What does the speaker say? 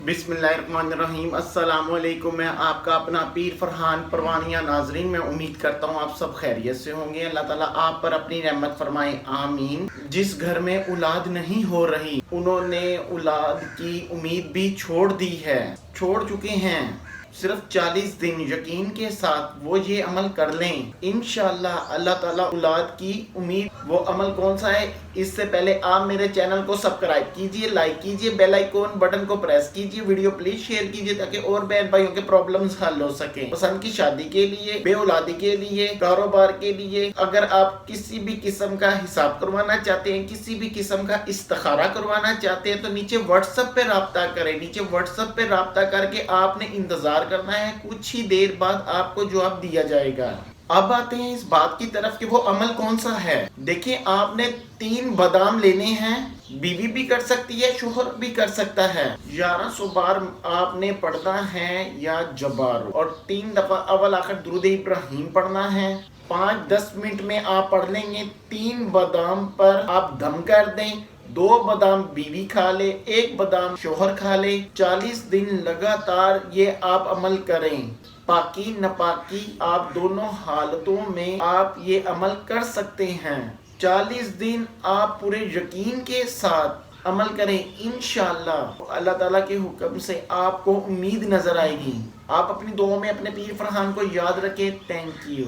बिस्मिल्लाहिर्रहमानिर्रहीम। अस्सलाम वालेकुम। मैं आपका अपना पीर फरहान परवानिया। नाजरीन, मैं उम्मीद करता हूँ आप सब खैरियत से होंगे। अल्लाह ताला आप पर अपनी रहमत फरमाए, आमीन। जिस घर में औलाद नहीं हो रही उन्होंने औलाद की उम्मीद भी छोड़ दी है, छोड़ चुके हैं। सिर्फ 40 दिन यकीन के साथ वो ये अमल कर लें, इंशाअल्लाह अल्लाह ताला औलाद की उम्मीद। वो अमल कौन सा है? इससे पहले आप मेरे चैनल को सब्सक्राइब कीजिए, लाइक कीजिए, बेल आइकॉन बटन को प्रेस कीजिए, वीडियो प्लीज शेयर कीजिए ताकि और बहन भाइयों के प्रॉब्लम्स हल हो सके। पसंद की शादी के लिए, बे औलादी के लिए, कारोबार के लिए, अगर आप किसी भी किस्म का हिसाब करवाना चाहते हैं, किसी भी किस्म का इस्तिखारा करवाना चाहते हैं, तो नीचे व्हाट्सएप पे राब्ता करें। नीचे व्हाट्सएप पे राब्ता करके आपने इंतजार करना है, कुछ ही देर बाद आपको जवाब दिया जाएगा। अब आते हैं इस बात की तरफ कि वो अमल कौन सा है। देखिए, आपने 3 बादाम लेने हैं। बीवी भी कर सकती है, शोहर भी कर सकता है। 1100 बार आपने पढ़ना है या जबार, और 3 दफा अव्वल आखिर दुरूद इब्राहिम पढ़ना है। 5-10 मिनट में आप पढ़ लेंगे। 3 बादाम पर आप दम कर दें। 2 बादाम बीवी खा ले, 1 बादाम शोहर खा ले। 40 दिन लगातार ये आप अमल करें। पाकी नपाकी आप दोनों हालतों में आप ये अमल कर सकते हैं। 40 दिन आप पूरे यकीन के साथ अमल करें, इंशाअल्लाह अल्लाह ताला के हुक्म से आपको उम्मीद नजर आएगी। आप अपनी दुआओं में अपने पीर फरहान को याद रखें। Thank you.